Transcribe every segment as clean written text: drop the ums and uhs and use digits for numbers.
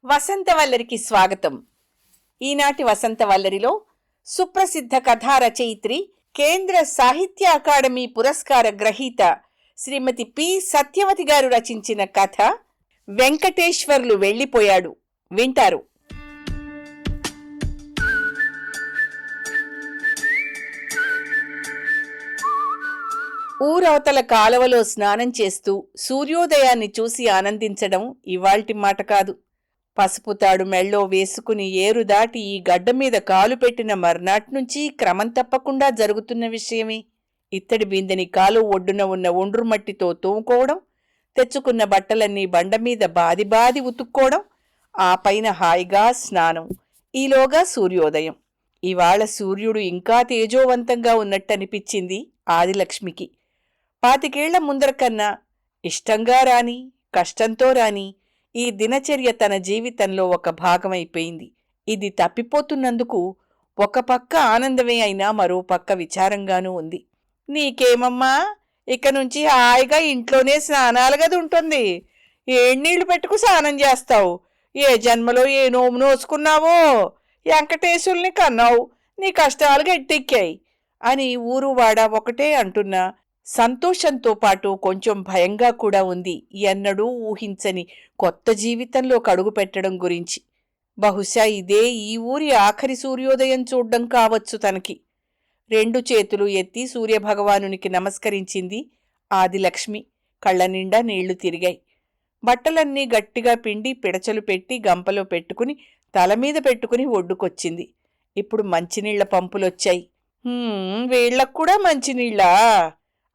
వసంతవల్లరికి స్వాగతం. ఈనాటి వసంతవల్లరిలో సుప్రసిద్ధ కథా రచయిత్రి, కేంద్ర సాహిత్య అకాడమీ పురస్కార గ్రహీత శ్రీమతి పి సత్యవతి గారు రచించిన కథ వెంకటేశ్వర్లు వెళ్ళిపోయాడు. వింటారు. ఊరవతల కాలవలో స్నానం చేస్తూ సూర్యోదయాన్ని చూసి ఆనందించడం ఇవాల్టి మాట కాదు. పసుపుతాడు మెళ్ళో వేసుకుని ఏరు దాటి ఈ గడ్డ మీద కాలు పెట్టిన మర్నాట్నుంచి క్రమం తప్పకుండా జరుగుతున్న విషయమే. ఇత్తడి బిందెని కాలు ఒడ్డున ఉన్న ఒండ్రు మట్టితో తోముకోవడం, తెచ్చుకున్న బట్టలన్నీ బండమీద బాది బాది ఉతుక్కోవడం, ఆ పైన హాయిగా స్నానం. ఈలోగా సూర్యోదయం. ఇవాళ సూర్యుడు ఇంకా తేజోవంతంగా ఉన్నట్టనిపించింది ఆదిలక్ష్మికి. 25 ఏళ్ల ముందర కన్నా ఇష్టంగా రాని, కష్టంతో రాని ఈ దినచర్య తన జీవితంలో ఒక భాగమైపోయింది. ఇది తప్పిపోతున్నందుకు ఒక పక్క ఆనందమే అయినా మరో పక్క విచారంగానూ ఉంది. నీకేమమ్మా, ఇక నుంచి హాయిగా ఇంట్లోనే స్నానాల గది ఉంటుంది. ఏణీళ్లు పెట్టుకు స్నానం చేస్తావు. ఏ జన్మలో ఏ నోము నోసుకున్నావో, వెంకటేశుల్ని కన్నావు, నీ కష్టాలు గట్టెక్కాయి అని ఊరువాడ ఒకటే అంటున్నా సంతోషంతో పాటు కొంచెం భయంగా కూడా ఉంది. ఎన్నడూ ఊహించని కొత్త జీవితంలోకి అడుగు పెట్టడం గురించి. బహుశా ఇదే ఈ ఊరి ఆఖరి సూర్యోదయం చూడ్డం కావచ్చు తనకి. 2 చేతులు ఎత్తి సూర్యభగవానునికి నమస్కరించింది ఆదిలక్ష్మి. కళ్ళ నిండా నీళ్లు తిరిగాయి. బట్టలన్నీ గట్టిగా పిండి పిడచలు పెట్టి గంపలో పెట్టుకుని తలమీద పెట్టుకుని ఒడ్డుకొచ్చింది. ఇప్పుడు మంచినీళ్ల పంపులొచ్చాయి. వీళ్లకు కూడా మంచినీళ్ళా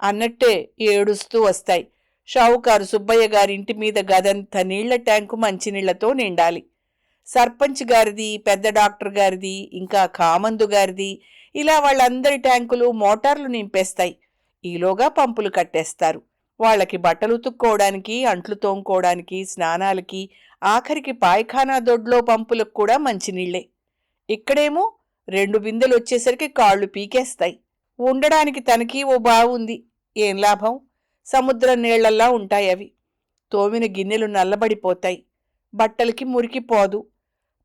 అన్నట్టే ఏడుస్తూ వస్తాయి. షావుకారు సుబ్బయ్య గారింటి మీద గదంత నీళ్ల ట్యాంకు మంచినీళ్లతో నిండాలి. సర్పంచ్ గారిది, పెద్ద డాక్టర్ గారిది, ఇంకా కామందు గారిది, ఇలా వాళ్ళందరి ట్యాంకులు మోటార్లు నింపేస్తాయి. ఈలోగా పంపులు కట్టేస్తారు. వాళ్ళకి బట్టలు ఉతుక్కోవడానికి, అంట్లు తోముకోవడానికి, స్నానాలకి, ఆఖరికి పాయఖానా దొడ్లో పంపులకు కూడా మంచినీళ్లే. ఇక్కడేమో 2 బిందెలు వచ్చేసరికి కాళ్ళు పీకేస్తాయి. ఉండడానికి తనకి ఓ బావుంది. ఏం లాభం? సముద్రం నీళ్లల్లా ఉంటాయి అవి. తోమిన గిన్నెలు నల్లబడిపోతాయి. బట్టలకి మురికిపోదు.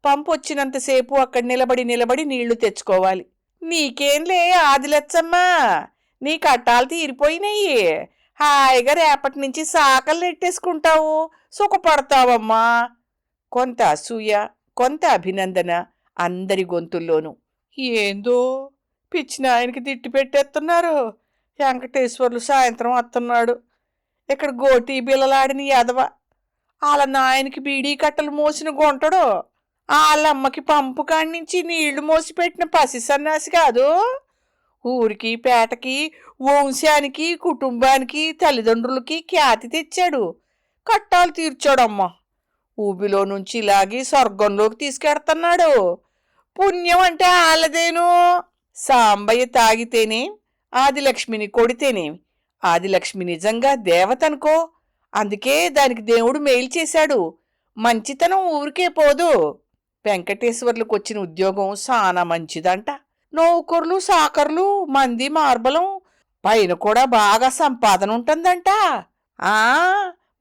పంపు వచ్చినంతసేపు అక్కడ నిలబడి నీళ్లు తెచ్చుకోవాలి. నీకేంలే ఆదిలచ్చమ్మా, నీ కట్టాలు తీరిపోయినాయి. హాయిగా రేపటి నుంచి సాకలు నెట్టేసుకుంటావు, సుఖపడతావమ్మా. కొంత అసూయ, కొంత అభినందన అందరి గొంతుల్లోనూ. ఏందో పిచ్చిన ఆయనకి తిట్టి పెట్టేస్తున్నారు. వెంకటేశ్వర్లు సాయంత్రం వస్తున్నాడు. ఇక్కడ గోటీ బిల్లలాడిని ఎదవ. వాళ్ళ నాయనకి బీడీ కట్టలు మోసిన గుంటడు. వాళ్ళమ్మకి పంపు కాడ్నుంచి నీళ్లు మోసిపెట్టిన పసి సన్నాసి కాదు. ఊరికి, పేటకి, వంశానికి, కుటుంబానికి, తల్లిదండ్రులకి ఖ్యాతి తెచ్చాడు. కట్టాలు తీర్చాడమ్మా. ఊబిలో నుంచి లాగి స్వర్గంలోకి తీసుకెడుతున్నాడు. పుణ్యం అంటే ఆళ్ళదేను. సాంబయ్య తాగితేనే, ఆదిలక్ష్మిని కొడితేనేమి. ఆదిలక్ష్మి నిజంగా దేవతనుకో. అందుకే దానికి దేవుడు మేలు చేశాడు. మంచితనం ఊరికే పోదు. వెంకటేశ్వర్లకు వచ్చిన ఉద్యోగం చాలా మంచిదంట. నౌకర్లు, సాకర్లు, మంది మార్బలం, పైన కూడా బాగా సంపాదన ఉంటుందంట.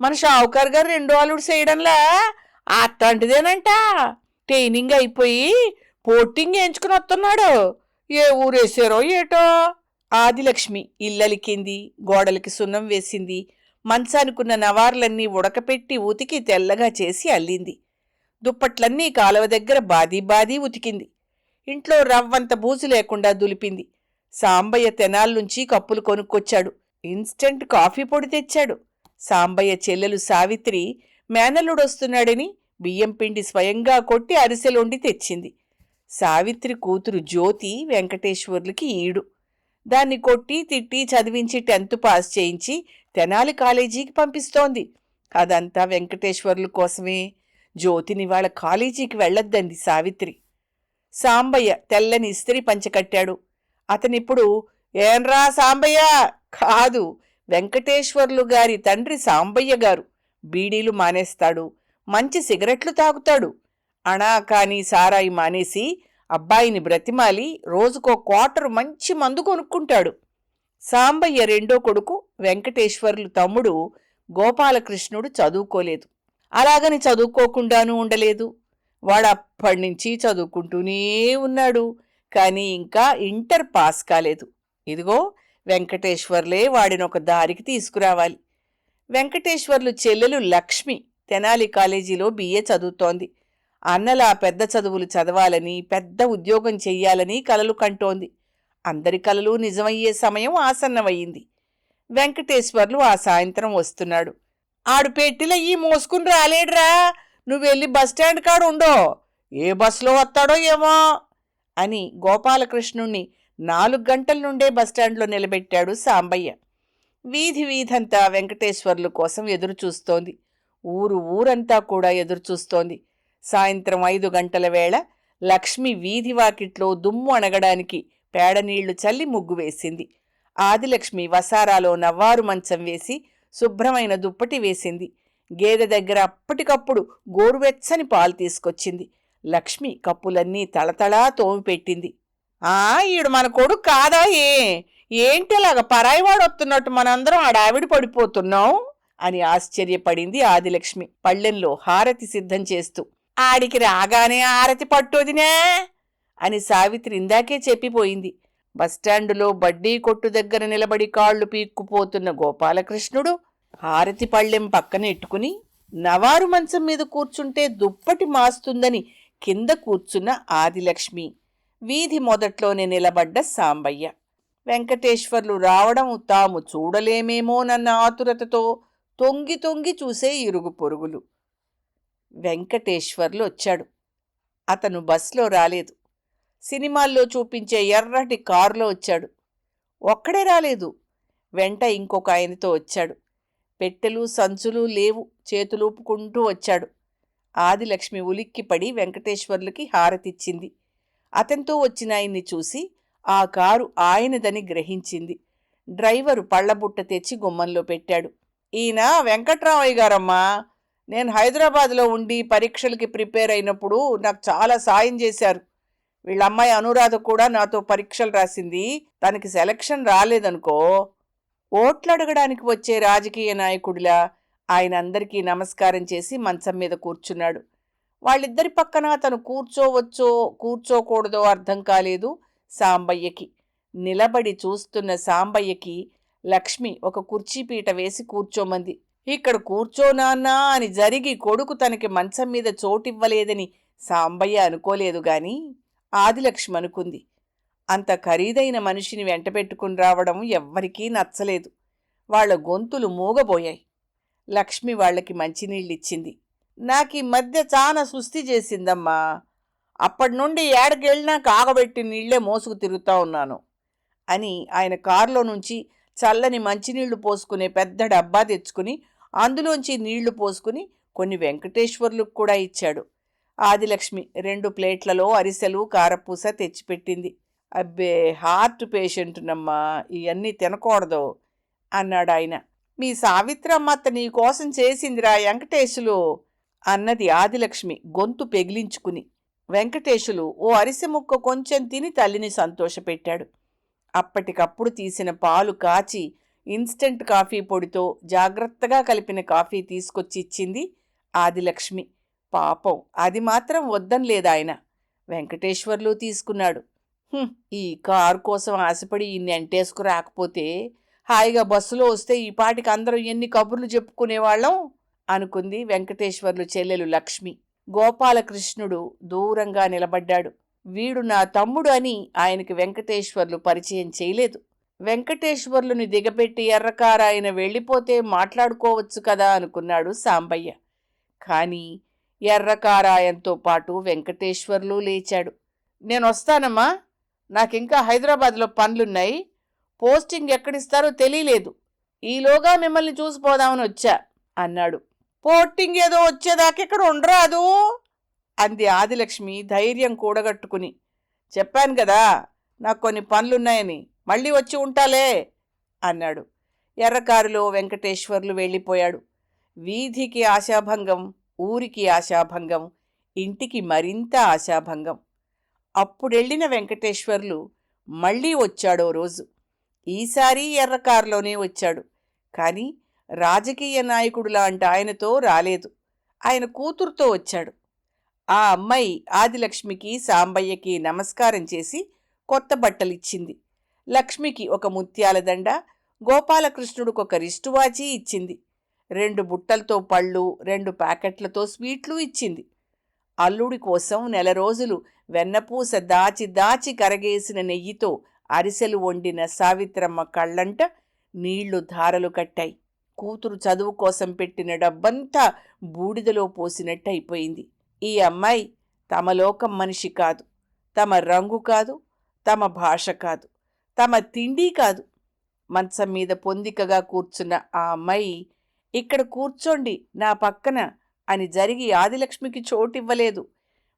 మన షావుకారు గారు 2 అల్లుడు చేయడంలా అట్లాంటిదేనంట. ట్రైనింగ్ అయిపోయి పోర్టింగ్ ఎంచుకుని వస్తున్నాడు. ఏ ఊరేసారో ఏటో. ఆదిలక్ష్మి ఇల్లలికింది, గోడలకి సున్నం వేసింది, మంచానుకున్న నవార్లన్నీ ఉడకపెట్టి ఉతికి తెల్లగా చేసి అల్లింది. దుప్పట్లన్నీ కాలువ దగ్గర బాదీ బాదీ ఉతికింది. ఇంట్లో రవ్వంత బూజు లేకుండా దులిపింది. సాంబయ్య తెనాల్నుంచి కప్పులు కొనుక్కొచ్చాడు. ఇన్స్టెంట్ కాఫీ పొడి తెచ్చాడు. సాంబయ్య చెల్లెలు సావిత్రి మేనల్లుడొస్తున్నాడని బియ్యం పిండి స్వయంగా కొట్టి అరిసెలొండి తెచ్చింది. సావిత్రి కూతురు జ్యోతి వెంకటేశ్వర్లకి ఈడు. దాన్ని కొట్టి తిట్టి చదివించి 10th పాస్ చేయించి తెనాలి కాలేజీకి పంపిస్తోంది. అదంతా వెంకటేశ్వర్లు కోసమే. జ్యోతిని వాళ్ళ కాలేజీకి వెళ్ళొద్దంది సావిత్రి. సాంబయ్య తెల్లని ఇస్త్రీ పంచకట్టాడు. అతనిప్పుడు ఏంరా సాంబయ్య కాదు, వెంకటేశ్వర్లు గారి తండ్రి సాంబయ్య గారు. బీడీలు మానేస్తాడు, మంచి సిగరెట్లు తాగుతాడు. అణా కాని సారాయి మానేసి అబ్బాయిని బ్రతిమాలి రోజుకో క్వార్టర్ మంచి మందు కొనుక్కుంటాడు. సాంబయ్య రెండో కొడుకు వెంకటేశ్వర్లు తమ్ముడు గోపాలకృష్ణుడు చదువుకోలేదు. అలాగని చదువుకోకుండానూ ఉండలేదు. వాడప్పటినుంచి చదువుకుంటూనే ఉన్నాడు. కానీ ఇంకా ఇంటర్ పాస్ కాలేదు. ఇదిగో వెంకటేశ్వర్లే వాడినొక దారికి తీసుకురావాలి. వెంకటేశ్వర్లు చెల్లెలు లక్ష్మి తెనాలి కాలేజీలో బిఏ చదువుతోంది. అన్నలా పెద్ద చదువులు చదవాలని, పెద్ద ఉద్యోగం చెయ్యాలని కలలు కంటోంది. అందరి కలలు నిజమయ్యే సమయం ఆసన్నమయ్యింది. వెంకటేశ్వర్లు ఆ సాయంత్రం వస్తున్నాడు. ఆడు పెట్టిల ఈ మోసుకుని రాలేడ్రా, నువ్వెళ్ళి బస్టాండ్ కాడు ఉండో, ఏ బస్సులో వస్తాడో ఏమో అని గోపాలకృష్ణుణ్ణి 4 గంటల నుండే బస్టాండ్లో నిలబెట్టాడు సాంబయ్య. వీధి వీధంతా వెంకటేశ్వర్లు కోసం ఎదురుచూస్తోంది. ఊరంతా కూడా ఎదురుచూస్తోంది. సాయంత్రం 5 గంటల వేళ లక్ష్మి వీధి వాకిట్లో దుమ్ము అణగడానికి పేడనీళ్లు చల్లి ముగ్గు వేసింది. ఆదిలక్ష్మి వసారాలో నవ్వారు మంచం వేసి శుభ్రమైన దుప్పటి వేసింది. గేదె దగ్గర అప్పటికప్పుడు గోరువెచ్చని పాలు తీసుకొచ్చింది. లక్ష్మి కప్పులన్నీ తళతళా తోమిపెట్టింది. ఈడు మన కొడుకు కాదా? ఏంటిలాగా పరాయివాడు వస్తున్నట్టు మనందరం ఆడావిడి పడిపోతున్నాం అని ఆశ్చర్యపడింది ఆదిలక్ష్మి పళ్ళెంలో హారతి సిద్ధం చేస్తూ. ఆడికి రాగానే హారతి పట్టొదినే అని సావిత్రి ఇందాకే చెప్పిపోయింది. బస్టాండులో బడ్డీ కొట్టు దగ్గర నిలబడి కాళ్లు పీక్కుపోతున్న గోపాలకృష్ణుడు హారతి పళ్ళెం పక్కన ఎట్టుకుని నవారు మంచం మీద కూర్చుంటే దుప్పటి మాస్తుందని కింద కూర్చున్న ఆదిలక్ష్మి, వీధి మొదట్లోనే నిలబడ్డ సాంబయ్య. వెంకటేశ్వర్లు రావడం తాము చూడలేమేమోనన్న ఆతురతతో తొంగి తొంగి చూసే ఇరుగు పొరుగులు. వెంకటేశ్వర్లు వచ్చాడు. అతను బస్లో రాలేదు. సినిమాల్లో చూపించే ఎర్రటి కారులో వచ్చాడు. ఒక్కడే రాలేదు, వెంట ఇంకొక ఆయనతో వచ్చాడు. పెట్టెలు సంచులు లేవు, చేతులూపుకుంటూ వచ్చాడు. ఆదిలక్ష్మి ఉలిక్కిపడి వెంకటేశ్వర్లకి హారతిచ్చింది. అతనితో వచ్చిన ఆయన్ని చూసి ఆ కారు ఆయనదని గ్రహించింది. డ్రైవరు పళ్లబుట్ట తెచ్చి గుమ్మంలో పెట్టాడు. ఈయన వెంకట్రామయ్య గారమ్మా, నేను హైదరాబాద్లో ఉండి పరీక్షలకి ప్రిపేర్ అయినప్పుడు నాకు చాలా సాయం చేశారు. వీళ్ళమ్మాయి అనురాధ కూడా నాతో పరీక్షలు రాసింది. తనకి సెలక్షన్ రాలేదనుకో. ఓట్లడగడానికి వచ్చే రాజకీయ నాయకుడిలా ఆయన అందరికీ నమస్కారం చేసి మంచం మీద కూర్చున్నాడు. వాళ్ళిద్దరి పక్కన తను కూర్చోవచ్చో కూర్చోకూడదో అర్థం కాలేదు సాంబయ్యకి. నిలబడి చూస్తున్న సాంబయ్యకి లక్ష్మి ఒక కుర్చీపీట వేసి కూర్చోమంది. ఇక్కడ కూర్చోనాన్నా అని జరిగి కొడుకు తనకి మంచం మీద చోటివ్వలేదని సాంబయ్య అనుకోలేదు గాని ఆదిలక్ష్మి అనుకుంది. అంత ఖరీదైన మనిషిని వెంటబెట్టుకుని రావడం ఎవ్వరికీ నచ్చలేదు. వాళ్ల గొంతులు మూగబోయాయి. లక్ష్మి వాళ్లకి మంచినీళ్ళిచ్చింది. నాకీ మధ్య చాలా సుస్థి చేసిందమ్మా. అప్పటి నుండి ఏడకెళ్ళినా కాగబెట్టి నీళ్లే మోసుకు తిరుగుతా ఉన్నాను అని ఆయన కారులో నుంచి చల్లని మంచినీళ్లు పోసుకునే పెద్ద డబ్బా తెచ్చుకుని అందులోంచి నీళ్లు పోసుకుని కొన్ని వెంకటేశ్వర్లకు కూడా ఇచ్చాడు. ఆదిలక్ష్మి 2 ప్లేట్లలో అరిసెలు కారపూస తెచ్చిపెట్టింది. అబ్బే, హార్ట్ పేషెంట్నమ్మా, ఇవన్నీ తినకూడదు అన్నాడు ఆయన. మీ సావిత్రమ్మత్త నీకోసం చేసిందిరా వెంకటేశులు అన్నది ఆదిలక్ష్మి గొంతు పెగిలించుకుని. వెంకటేశులు ఓ అరిసె ముక్క కొంచెం తిని తల్లిని సంతోషపెట్టాడు. అప్పటికప్పుడు తీసిన పాలు కాచి ఇన్స్టెంట్ కాఫీ పొడితో జాగ్రత్తగా కలిపిన కాఫీ తీసుకొచ్చి ఇచ్చింది ఆదిలక్ష్మి. పాపం అది మాత్రం వద్దనలేదాయన. వెంకటేశ్వర్లు తీసుకున్నాడు. ఈ కారు కోసం ఆశపడి ఇన్ని ఎంటేసుకు రాకపోతే హాయిగా బస్సులో వస్తే ఈ పాటికి అందరం ఎన్ని కబుర్లు చెప్పుకునేవాళ్ళం అనుకుంది వెంకటేశ్వర్లు చెల్లెలు లక్ష్మి. గోపాలకృష్ణుడు దూరంగా నిలబడ్డాడు. వీడు నా తమ్ముడు అని ఆయనకి వెంకటేశ్వర్లు పరిచయం చేయలేదు. వెంకటేశ్వర్లుని దిగబెట్టి ఎర్రకారాయన వెళ్ళిపోతే మాట్లాడుకోవచ్చు కదా అనుకున్నాడు సాంబయ్య. కానీ ఎర్రకారాయంతో పాటు వెంకటేశ్వర్లు లేచాడు. నేనొస్తానమ్మా, నాకింకా హైదరాబాద్లో పనులున్నాయి. పోస్టింగ్ ఎక్కడిస్తారో తెలియలేదు. ఈలోగా మిమ్మల్ని చూసిపోదామని వచ్చా అన్నాడు. పోస్టింగ్ ఏదో వచ్చేదాకెక్కడ ఉండరాదు అంది ఆదిలక్ష్మి ధైర్యం కూడగట్టుకుని. చెప్పాను కదా నాకు కొన్ని పనులున్నాయని, మళ్ళీ వచ్చి ఉంటాలే అన్నాడు. ఎర్రకారులో వెంకటేశ్వర్లు వెళ్ళిపోయాడు. వీధికి ఆశాభంగం, ఊరికి ఆశాభంగం, ఇంటికి మరింత ఆశాభంగం. అప్పుడెళ్ళిన వెంకటేశ్వర్లు మళ్ళీ వచ్చాడో రోజు. ఈసారి ఎర్రకారులోనే వచ్చాడు. కానీ రాజకీయ నాయకుడు లాంటి ఆయనతో రాలేదు. ఆయన కూతురుతో వచ్చాడు. ఆ అమ్మాయి ఆదిలక్ష్మికి సాంబయ్యకి నమస్కారం చేసి కొత్త బట్టలిచ్చింది. లక్ష్మికి ఒక ముత్యాల దండ, గోపాలకృష్ణుడికొక రిస్టువాచి ఇచ్చింది. 2 బుట్టలతో పళ్ళు, 2 ప్యాకెట్లతో స్వీట్లు ఇచ్చింది. అల్లుడి కోసం నెల రోజులు వెన్నపూస దాచి దాచి కరగేసిన నెయ్యితో అరిసెలు వండిన సావిత్రమ్మ కళ్ళంట నీళ్లు ధారలు కట్టాయి. కూతురు చదువు కోసం పెట్టిన డబ్బంతా బూడిదలో పోసినట్టయిపోయింది. ఈ అమ్మాయి తమ లోకం మనిషి కాదు, తమ రంగు కాదు, తమ భాష కాదు, తమ తిండి కాదు. మంచం మీద పొందికగా కూర్చున్న ఆ అమ్మాయి, ఇక్కడ కూర్చోండి నా పక్కన అని జరిగి ఆదిలక్ష్మికి చోటివ్వలేదు.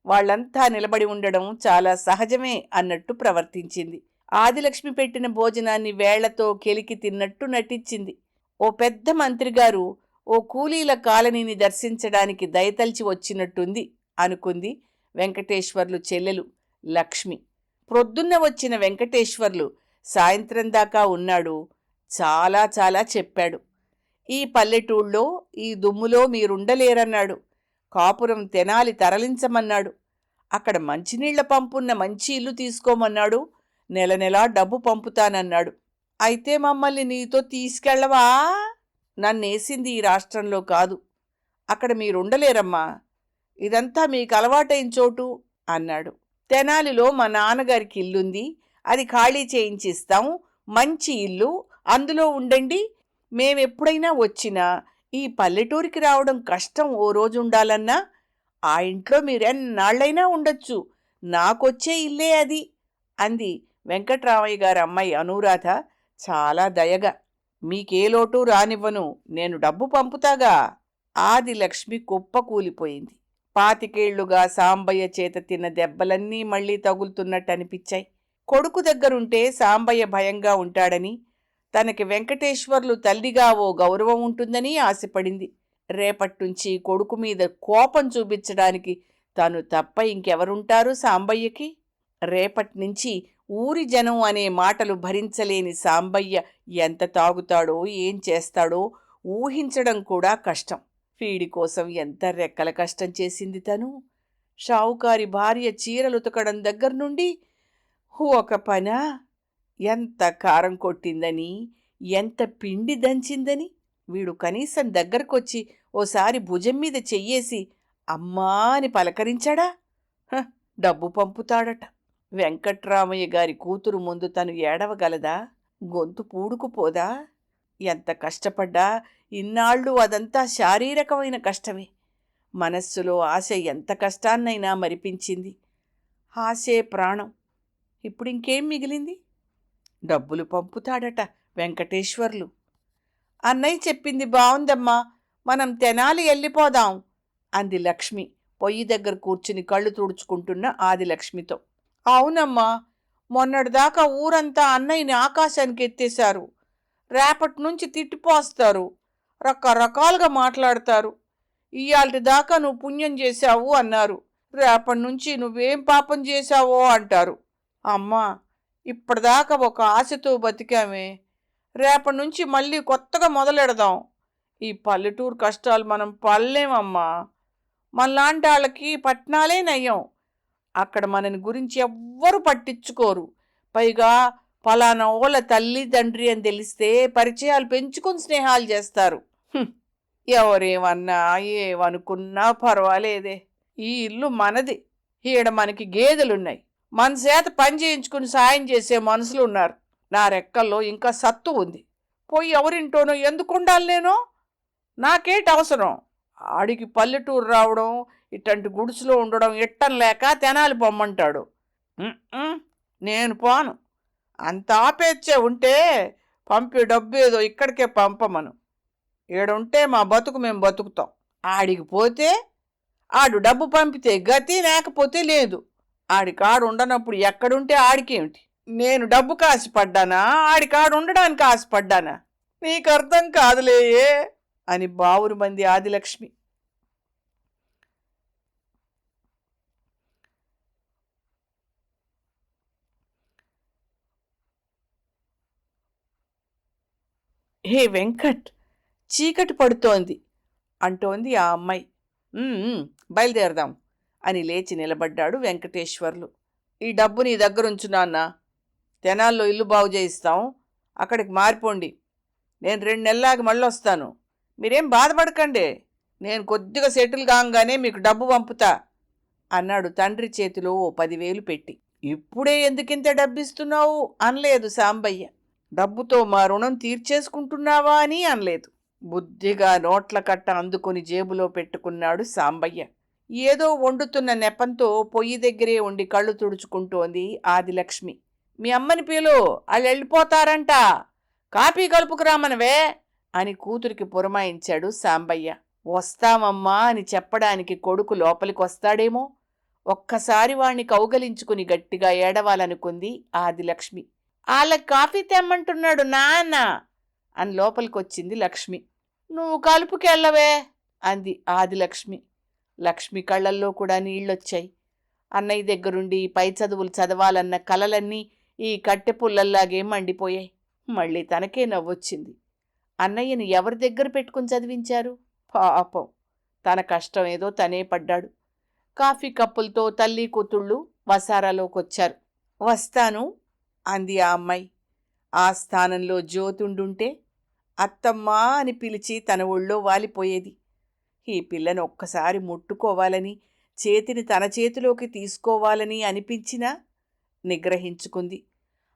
వాళ్లంతా నిలబడి ఉండడం చాలా సహజమే అన్నట్టు ప్రవర్తించింది. ఆదిలక్ష్మి పెట్టిన భోజనాన్ని వేళ్లతో కెలికి తిన్నట్టు నటించింది. ఓ పెద్ద మంత్రిగారు ఓ కూలీల కాలనీని దర్శించడానికి దయతల్చి వచ్చినట్టుంది అనుకుంది వెంకటేశ్వర్లు చెల్లెలు లక్ష్మి. ప్రొద్దున్న వచ్చిన వెంకటేశ్వర్లు సాయంత్రం దాకా ఉన్నాడు. చాలా చాలా చెప్పాడు. ఈ పల్లెటూళ్ళో ఈ దుమ్ములో మీరుండలేరన్నాడు. కాపురం తెనాలి తరలించమన్నాడు. అక్కడ మంచినీళ్ల పంపున్న మంచి ఇల్లు తీసుకోమన్నాడు. నెల నెలా డబ్బు పంపుతానన్నాడు. అయితే మమ్మల్ని నీతో తీసుకెళ్ళవా? నన్నేసింది ఈ రాష్ట్రంలో కాదు, అక్కడ మీరుండలేరమ్మా, ఇదంతా మీకు అలవాటైన చోటు అన్నాడు. తెనాలిలో మా నాన్నగారికి ఇల్లుంది, అది ఖాళీ చేయించిస్తాం, మంచి ఇల్లు, అందులో ఉండండి. మేమెప్పుడైనా వచ్చినా ఈ పల్లెటూరికి రావడం కష్టం. ఓ రోజు ఉండాలన్నా ఆ ఇంట్లో మీరెన్నాళ్ళైనా ఉండొచ్చు, నాకొచ్చే ఇల్లే అది అంది వెంకట్రామయ్య గారి అమ్మాయి అనురాధ చాలా దయగా. మీకే లోటు రానివ్వను, నేను డబ్బు పంపుతాగా. ఆదిలక్ష్మి కుప్పకూలిపోయింది. 25 సాంబయ్య చేత తిన్న దెబ్బలన్నీ మళ్లీ తగులుతున్నట్టనిపించాయి. కొడుకు దగ్గరుంటే సాంబయ్య భయంగా ఉంటాడని, తనకి వెంకటేశ్వర్లు తల్లిగా ఓ గౌరవం ఉంటుందని ఆశపడింది. రేపట్నుంచి కొడుకు మీద కోపం చూపించడానికి తను తప్ప ఇంకెవరుంటారు సాంబయ్యకి? రేపట్నుంచి ఊరి జనం అనే మాటలు భరించలేని సాంబయ్య ఎంత తాగుతాడో, ఏం చేస్తాడో ఊహించడం కూడా కష్టం. వీడి కోసం ఎంత రెక్కల కష్టం చేసింది తను. షావుకారి భార్య చీరలుతకడం దగ్గర్నుండి ఒక పనా, ఎంత కారం కొట్టిందని, ఎంత పిండి దంచిందని. వీడు కనీసం దగ్గరకొచ్చి ఓసారి భుజం మీద చెయ్యేసి అమ్మా అని పలకరించాడా? డబ్బు పంపుతాడట. వెంకట్రామయ్య గారి కూతురు ముందు తను ఏడవగలదా? గొంతు పూడుకుపోదా? ఎంత కష్టపడ్డా ఇన్నాళ్ళు అదంతా శారీరకమైన కష్టమే. మనస్సులో ఆశ ఎంత కష్టాన్నైనా మరిపించింది. ఆశే ప్రాణం. ఇప్పుడింకేం మిగిలింది? డబ్బులు పంపుతాడట వెంకటేశ్వర్లు. అన్నయ్య చెప్పింది బావుందమ్మా, మనం తెనాలి వెళ్ళిపోదాం అంది లక్ష్మి పొయ్యి దగ్గర కూర్చుని కళ్ళు తుడుచుకుంటున్న ఆదిలక్ష్మితో. అవునమ్మా, మొన్నటిదాకా ఊరంతా అన్నయ్యని ఆకాశానికి ఎత్తేశారు. రేపటినుంచి తిట్టిపోస్తారు, రకరకాలుగా మాట్లాడతారు. ఇయాల్టి దాకా నువ్వు పుణ్యం చేశావు అన్నారు, రేపటి నుంచి నువ్వేం పాపం చేశావో అంటారు. అమ్మా, ఇప్పటిదాకా ఒక ఆశతో బతికామే, రేపటి నుంచి మళ్ళీ కొత్తగా మొదలెడదాం. ఈ పల్లెటూరు కష్టాలు మనం పడలేమమ్మా. మనలాంటి వాళ్ళకి పట్నాలే నయ్యం. అక్కడ మనని గురించి ఎవ్వరు పట్టించుకోరు. పైగా ఫలానా ఓళ్ళ తల్లి తండ్రి అని తెలిస్తే పరిచయాలు పెంచుకొని స్నేహాలు చేస్తారు. ఎవరేమన్నా ఏమనుకున్నా పర్వాలేదే, ఈ ఇల్లు మనది. ఈడ మనకి గేదెలున్నాయి, మన చేత పని చేయించుకుని సాయం చేసే మనుషులు ఉన్నారు. నా రెక్కల్లో ఇంకా సత్తు ఉంది. పోయి ఎవరింటోనో ఎందుకు ఉండాలి నేను? నాకేటి అవసరం? ఆడికి పల్లెటూరు రావడం, ఇట్లాంటి గుడిసెలో ఉండడం ఇట్టం లేక తెనాలి పొమ్మంటాడు. నేను పోను. అంత ఆపేచ్చే ఉంటే పంపే డబ్బేదో ఇక్కడికే పంపమను. ఈడుంటే మా బతుకు మేము బతుకుతాం. ఆడికి పోతే ఆడు డబ్బు పంపితే గతి, లేకపోతే లేదు. ఆడికాడు ఉండనప్పుడు ఎక్కడుంటే ఆడికేమిటి? నేను డబ్బు కాసిపడ్డానా, ఆడికాడు ఉండడానికి ఆశపడ్డానా? నీకు అర్థం కాదులేయే అని బావురు మంది ఆదిలక్ష్మి. హే వెంకట్, చీకటి పడుతోంది అంటోంది ఆ అమ్మాయి. బయలుదేరదాం అని లేచి నిలబడ్డాడు వెంకటేశ్వర్లు. ఈ డబ్బు నీ దగ్గరుంచు నాన్న. తెనాల్లో ఇల్లు బాగు చేయిస్తాం, అక్కడికి మారిపోండి. నేను 2 నెలలాగి మళ్ళొస్తాను. మీరేం బాధపడకండి, నేను కొద్దిగా సెటిల్ కాగానే మీకు డబ్బు పంపుతా అన్నాడు తండ్రి చేతిలో ఓ 10,000 పెట్టి. ఇప్పుడే ఎందుకింత డబ్బిస్తున్నావు అనలేదు సాంబయ్య. డబ్బుతో మా రుణం తీర్చేసుకుంటున్నావా అని అనలేదు. బుద్ధిగా నోట్ల కట్ట అందుకొని జేబులో పెట్టుకున్నాడు సాంబయ్య. ఏదో వండుతున్న నెపంతో పొయ్యి దగ్గరే ఉండి కళ్ళు తుడుచుకుంటోంది ఆదిలక్ష్మి. మీ అమ్మని పీలు, వాళ్ళు వెళ్ళిపోతారంట, కాపీ కలుపుకురామనవే అని కూతురికి పురమాయించాడు సాంబయ్య. వస్తామమ్మా అని చెప్పడానికి కొడుకు లోపలికొస్తాడేమో. ఒక్కసారి వాణ్ణి కౌగలించుకుని గట్టిగా ఏడవాలనుకుంది ఆదిలక్ష్మి. వాళ్ళకి కాఫీ తెమ్మంటున్నాడు నాన్న అని లోపలికొచ్చింది లక్ష్మి. నువ్వు కలుపుకెళ్ళవే అంది ఆదిలక్ష్మి. లక్ష్మి కళ్ళల్లో కూడా నీళ్ళొచ్చాయి. అన్నయ్య దగ్గరుండి పై చదువులు చదవాలన్న కలలన్నీ ఈ కట్టె పుల్లల్లాగే మండిపోయాయి. మళ్ళీ తనకే నవ్వొచ్చింది. అన్నయ్యని ఎవరి దగ్గర పెట్టుకుని చదివించారు? పాపం, తన కష్టం ఏదో తనే పడ్డాడు. కాఫీ కప్పులతో తల్లి కూతుళ్ళు వసారాలోకొచ్చారు. వస్తాను అంది ఆ అమ్మాయి. ఆ స్థానంలో జ్యోతుండుంటే అత్తమ్మా అని పిలిచి తన ఒళ్ళో వాలిపోయేది. ఈ పిల్లను ఒక్కసారి ముట్టుకోవాలని, చేతిని తన చేతిలోకి తీసుకోవాలని అనిపించినా నిగ్రహించుకుంది.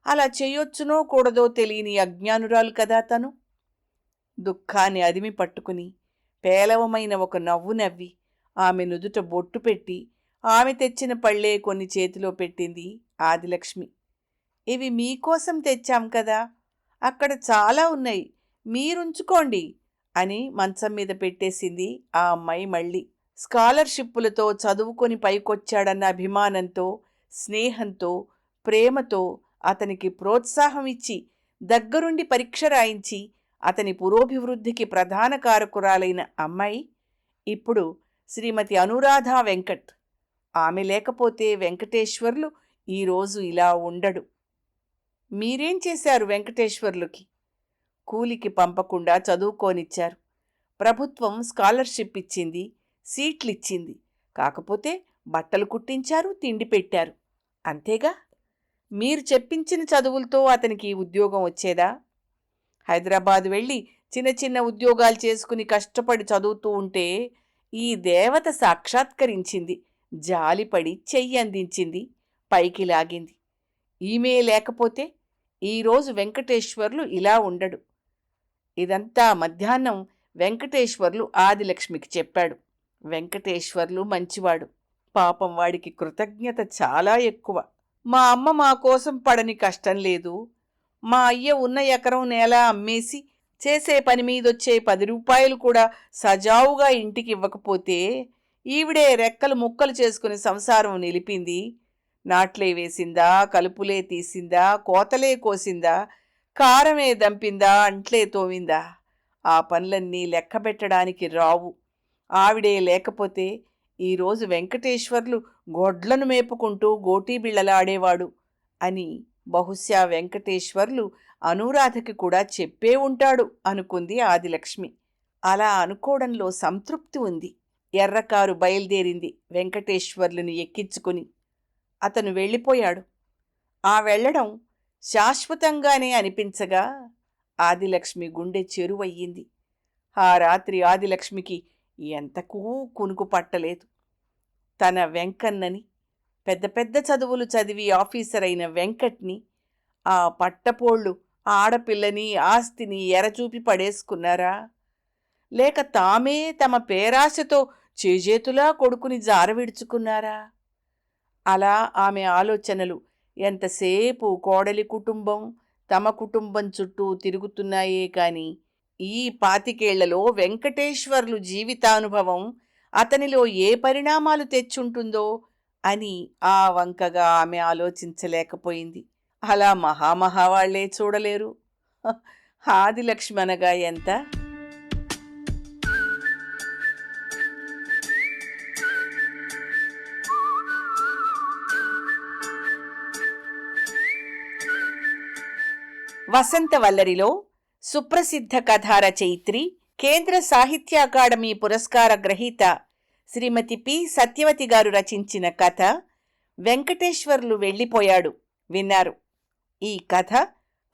అలా చేయొచ్చునో కూడదో తెలియని అజ్ఞానురాలు కదా తను. దుఃఖాన్ని అదిమి పట్టుకుని పేలవమైన ఒక నవ్వు నవ్వి ఆమె నుదుట బొట్టు పెట్టి ఆమె తెచ్చిన పళ్ళే కొన్ని చేతిలో పెట్టింది ఆదిలక్ష్మి. ఇవి మీకోసం తెచ్చాం కదా, అక్కడ చాలా ఉన్నాయి, మీరుంచుకోండి అని మంచం మీద పెట్టేసింది ఆ అమ్మాయి. మళ్ళీ స్కాలర్షిప్పులతో చదువుకొని పైకొచ్చాడన్న అభిమానంతో, స్నేహంతో, ప్రేమతో అతనికి ప్రోత్సాహం ఇచ్చి దగ్గరుండి పరీక్ష రాయించి అతని పురోభివృద్ధికి ప్రధాన కారకురాలైన అమ్మాయి ఇప్పుడు శ్రీమతి అనురాధ వెంకట్. ఆమె లేకపోతే వెంకటేశ్వర్లు ఈరోజు ఇలా ఉండడు. మీరేం చేశారు వెంకటేశ్వర్లుకి? కూలికి పంపకుండా చదువుకోనిచ్చారు. ప్రభుత్వం స్కాలర్షిప్ ఇచ్చింది, సీట్లిచ్చింది. కాకపోతే బట్టలు కుట్టించారు, తిండి పెట్టారు. అంతేగా. మీరు చెప్పించిన చదువులతో అతనికి ఉద్యోగం వచ్చేదా? హైదరాబాద్ వెళ్ళి చిన్న చిన్న ఉద్యోగాలు చేసుకుని కష్టపడి చదువుతూ ఉంటే ఈ దేవత సాక్షాత్కరించింది, జాలిపడి చెయ్యి అందించింది, పైకి లాగింది. ఈమె లేకపోతే ఈరోజు వెంకటేశ్వర్లు ఇలా ఉండడు. ఇదంతా మధ్యాహ్నం వెంకటేశ్వర్లు ఆదిలక్ష్మికి చెప్పాడు. వెంకటేశ్వర్లు మంచివాడు. పాపం వాడికి కృతజ్ఞత చాలా ఎక్కువ. మా అమ్మ మా కోసం పడని కష్టం లేదు. మా అయ్య ఉన్న ఎకరం నేల అమ్మేసి చేసే పని మీదొచ్చే 10 రూపాయలు కూడా సజావుగా ఇంటికి ఇవ్వకపోతే ఈవిడే రెక్కలు ముక్కలు చేసుకుని సంసారం నిలిపింది. నాట్లే వేసిందా, కలుపులే తీసిందా, కోతలే కోసిందా, కారమే దంపిందా, అంట్లే తోమిందా, ఆ పనులన్నీ లెక్కబెట్టడానికి రావు. ఆవిడే లేకపోతే ఈరోజు వెంకటేశ్వర్లు గొడ్లను మేపుకుంటూ గోటీబిళ్ళలాడేవాడు అని బహుశా వెంకటేశ్వర్లు అనురాధకి కూడా చెప్పే ఉంటాడు అనుకుంది ఆదిలక్ష్మి. అలా అనుకోవడంలో సంతృప్తి ఉంది. ఎర్రకారు బయలుదేరింది వెంకటేశ్వర్లుని ఎక్కించుకుని. అతను వెళ్ళిపోయాడు. ఆ వెళ్ళడం శాశ్వతంగానే అనిపించగా ఆదిలక్ష్మి గుండె చెరువయ్యింది. ఆ రాత్రి ఆదిలక్ష్మికి ఎంతకూ కునుకు పట్టలేదు. తన వెంకన్నని, పెద్ద పెద్ద చదువులు చదివి ఆఫీసర్ అయిన వెంకట్ని, ఆ పట్టపోళ్ళు ఆడపిల్లని, ఆస్తిని ఎరచూపి పడేసుకున్నారా? లేక తామే తమ పేరాశతో చేజేతులా కొడుకుని జారవిడుచుకున్నారా? అలా ఆమె ఆలోచనలు ఎంతసేపు కోడలి కుటుంబం, తమ కుటుంబం చుట్టూ తిరుగుతున్నాయే కాని ఈ 25 వెంకటేశ్వర్లు జీవితానుభవం అతనిలో ఏ పరిణామాలు తెచ్చుంటుందో అని ఆ వంకగా ఆమె ఆలోచించలేకపోయింది. అలా మహామహావాళ్లే చూడలేరు. ఆదిలక్ష్మి అనగా ఎంత? వసంతవల్లరిలో సుప్రసిద్ధ కథా రచయిత్రి, కేంద్ర సాహిత్య అకాడమీ పురస్కార గ్రహీత శ్రీమతి పి. సత్యవతి గారు రచించిన కథ వెంకటేశ్వర్లు వెళ్ళిపోయాడు విన్నారు. ఈ కథ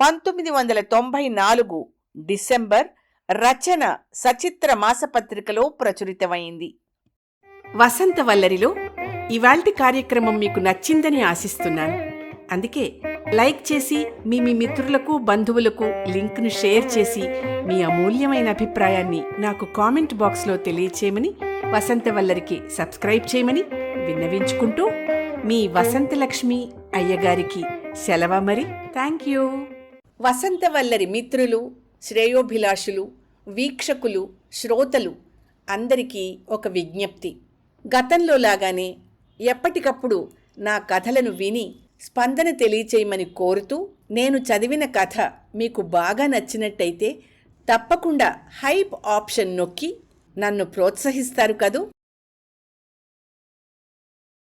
1994 డిసెంబర్ రచన సచిత్ర మాసపత్రికలో ప్రచురితమైంది. వసంతవల్లరిలో ఇవాల్టి కార్యక్రమం మీకు నచ్చిందని ఆశిస్తున్నాను. అందుకే లైక్ చేసి మీ మిత్రులకు బంధువులకు లింక్ను షేర్ చేసి మీ అమూల్యమైన అభిప్రాయాన్ని నాకు కామెంట్ బాక్స్లో తెలియచేయమని, వసంతవల్లరికి సబ్స్క్రైబ్ చేయమని విన్నవించుకుంటూ మీ వసంతలక్ష్మి అయ్యగారికి సెలవు. మరి థ్యాంక్ యూ. వసంతవల్లరి మిత్రులు, శ్రేయోభిలాషులు, వీక్షకులు, శ్రోతలు అందరికీ ఒక విజ్ఞప్తి. గతంలో లాగానే ఎప్పటికప్పుడు నా కథలను విని స్పందన తెలియచేయమని కోరుతూ, నేను చదివిన కథ మీకు బాగా నచ్చినట్టయితే తప్పకుండా హైప్ ఆప్షన్ నొక్కి నన్ను ప్రోత్సహిస్తారు కదూ.